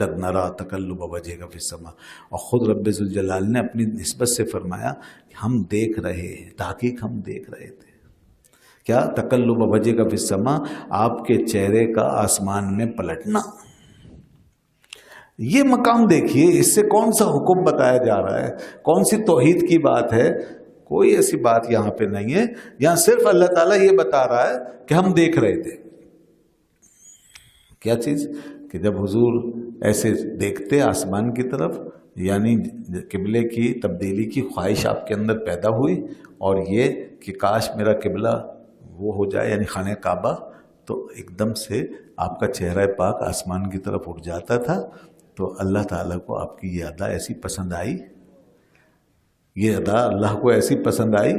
قد نرا تقلب وجهک فی السماء، اور خود رب ذوالجلال نے اپنی نسبت سے فرمایا کہ ہم دیکھ رہے ہیں، تحقیق ہم دیکھ رہے تھے کیا؟ تقلب وجهک فی السماء، آپ کے چہرے کا آسمان میں پلٹنا۔ یہ مقام دیکھیے، اس سے کون سا حکم بتایا جا رہا ہے، کون سی توحید کی بات ہے؟ کوئی ایسی بات یہاں پہ نہیں ہے، یہاں صرف اللہ تعالیٰ یہ بتا رہا ہے کہ ہم دیکھ رہے تھے۔ کیا چیز؟ کہ جب حضور ایسے دیکھتے آسمان کی طرف، یعنی قبلے کی تبدیلی کی خواہش آپ کے اندر پیدا ہوئی، اور یہ کہ کاش میرا قبلہ وہ ہو جائے، یعنی خانہ کعبہ، تو ایک دم سے آپ کا چہرہ پاک آسمان کی طرف اٹھ جاتا تھا۔ تو اللہ تعالیٰ کو آپ کی یہ ادا ایسی پسند آئی، یہ ادا اللہ کو ایسی پسند آئی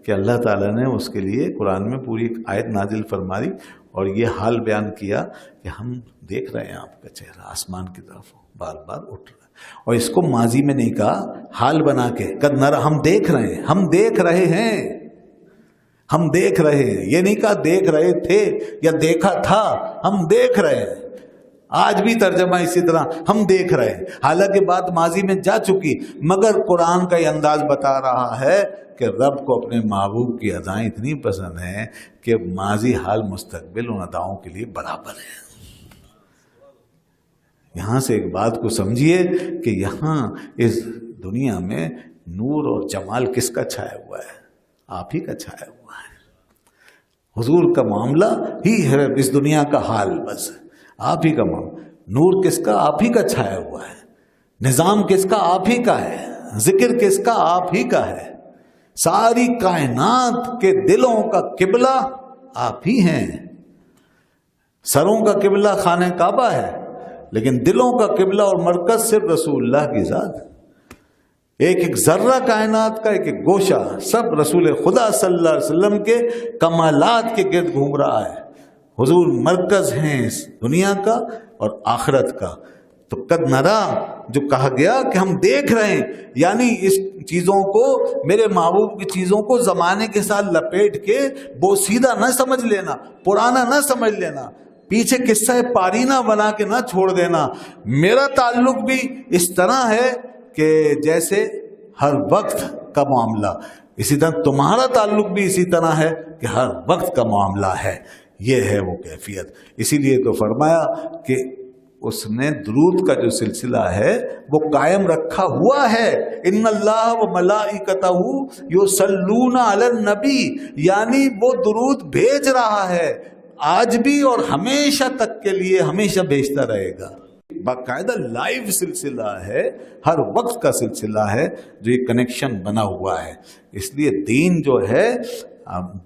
کہ اللہ تعالیٰ نے اس کے لیے قرآن میں پوری ایک آیت نازل فرمائی اور یہ حال بیان کیا کہ ہم دیکھ رہے ہیں آپ کا چہرہ آسمان کی طرف بار بار اٹھ رہا ہے، اور اس کو ماضی میں نہیں کہا، حال بنا کے قد نرا، ہم دیکھ رہے ہیں، ہم دیکھ رہے ہیں، ہم دیکھ رہے ہیں، یہ نہیں کہا دیکھ رہے تھے یا دیکھا تھا، ہم دیکھ رہے ہیں۔ آج بھی ترجمہ اسی طرح، ہم دیکھ رہے ہیں، حالانکہ بات ماضی میں جا چکی، مگر قرآن کا یہ انداز بتا رہا ہے کہ رب کو اپنے محبوب کی ادائیں اتنی پسند ہیں کہ ماضی حال مستقبل ان اداؤں کے لیے برابر ہے۔ یہاں سے ایک بات کو سمجھیے کہ یہاں اس دنیا میں نور اور جمال کس کا چھایا ہوا ہے؟ آپ ہی کا چھایا ہوا ہے۔ حضور کا معاملہ ہی ہے اس دنیا کا حال، بس آپ ہی کا معاملہ۔ نور کس کا؟ آپ ہی کا چھایا ہوا ہے۔ نظام کس کا؟ آپ ہی کا ہے۔ ذکر کس کا؟ آپ ہی کا ہے۔ ساری کائنات کے دلوں کا قبلہ آپ ہی ہیں۔ سروں کا قبلہ خانہ کعبہ ہے، لیکن دلوں کا قبلہ اور مرکز صرف رسول اللہ کی ذات ہے۔ ایک ایک ذرہ کائنات کا، ایک ایک گوشہ، سب رسول خدا صلی اللہ علیہ وسلم کے کمالات کے گرد گھوم رہا ہے۔ حضور مرکز ہیں اس دنیا کا اور آخرت کا۔ تو قد نرا جو کہا گیا کہ ہم دیکھ رہے ہیں، یعنی اس چیزوں کو، میرے محبوب کی چیزوں کو زمانے کے ساتھ لپیٹ کے بوسیدہ نہ سمجھ لینا، پرانا نہ سمجھ لینا، پیچھے قصہ پارینہ بنا کے نہ چھوڑ دینا۔ میرا تعلق بھی اس طرح ہے کہ جیسے ہر وقت کا معاملہ، اسی طرح تمہارا تعلق بھی اسی طرح ہے کہ ہر وقت کا معاملہ ہے۔ یہ ہے وہ کیفیت۔ اسی لیے تو فرمایا کہ اس نے درود کا جو سلسلہ ہے وہ قائم رکھا ہوا ہے۔ ان اللہ و ملائکتہ یصلون علی النبی، یعنی وہ درود بھیج رہا ہے آج بھی اور ہمیشہ تک کے لیے، ہمیشہ بھیجتا رہے گا۔ باقاعدہ لائیو سلسلہ ہے، ہر وقت کا سلسلہ ہے جو یہ کنیکشن بنا ہوا ہے۔ اس لیے دین جو ہے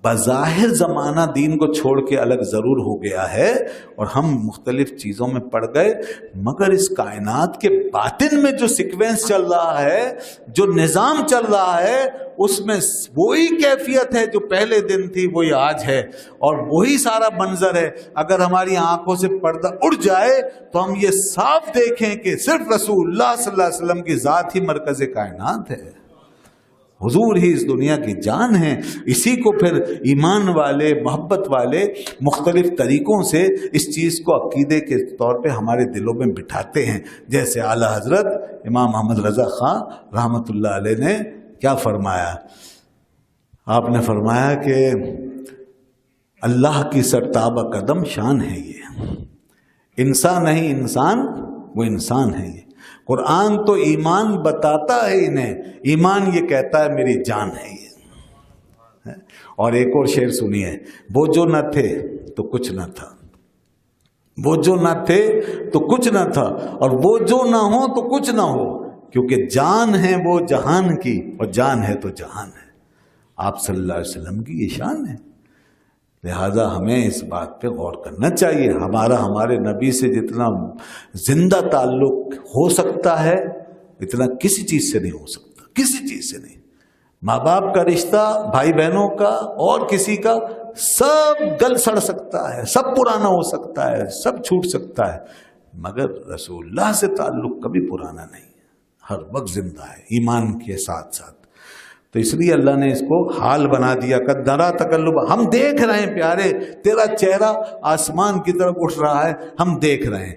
بظاہر زمانہ دین کو چھوڑ کے الگ ضرور ہو گیا ہے اور ہم مختلف چیزوں میں پڑ گئے، مگر اس کائنات کے باطن میں جو سیکوینس چل رہا ہے، جو نظام چل رہا ہے، اس میں وہی کیفیت ہے جو پہلے دن تھی، وہی آج ہے، اور وہی سارا منظر ہے۔ اگر ہماری آنکھوں سے پردہ اڑ جائے تو ہم یہ صاف دیکھیں کہ صرف رسول اللہ صلی اللہ علیہ وسلم کی ذات ہی مرکز کائنات ہے، حضور ہی اس دنیا کی جان ہے۔ اسی کو پھر ایمان والے، محبت والے مختلف طریقوں سے اس چیز کو عقیدے کے طور پہ ہمارے دلوں میں بٹھاتے ہیں۔ جیسے اعلیٰ حضرت امام محمد رضا خان رحمۃ اللہ علیہ نے کیا فرمایا؟ آپ نے فرمایا کہ اللہ کی سرتابہ قدم شان ہے، یہ انسان نہیں، انسان وہ انسان ہے۔ یہ قرآن تو ایمان بتاتا ہے انہیں، ایمان یہ کہتا ہے میری جان ہے یہ۔ اور ایک اور شعر سنیے، وہ جو نہ تھے تو کچھ نہ تھا، وہ جو نہ تھے تو کچھ نہ تھا، اور وہ جو نہ ہو تو کچھ نہ ہو، کیونکہ جان ہے وہ جہان کی اور جان ہے تو جہان ہے۔ آپ صلی اللہ علیہ وسلم کی یہ شان ہے، لہذا ہمیں اس بات پہ غور کرنا چاہیے۔ ہمارے نبی سے جتنا زندہ تعلق ہو سکتا ہے اتنا کسی چیز سے نہیں ہو سکتا، کسی چیز سے نہیں۔ ماں باپ کا رشتہ، بھائی بہنوں کا اور کسی کا، سب گل سڑ سکتا ہے، سب پرانا ہو سکتا ہے، سب چھوٹ سکتا ہے، مگر رسول اللہ سے تعلق کبھی پرانا نہیں ہے، ہر وقت زندہ ہے ایمان کے ساتھ ساتھ۔ تو اس لیے اللہ نے اس کو حال بنا دیا، قد نرا تقلب، ہم دیکھ رہے ہیں پیارے، تیرا چہرہ آسمان کی طرف اٹھ رہا ہے، ہم دیکھ رہے ہیں۔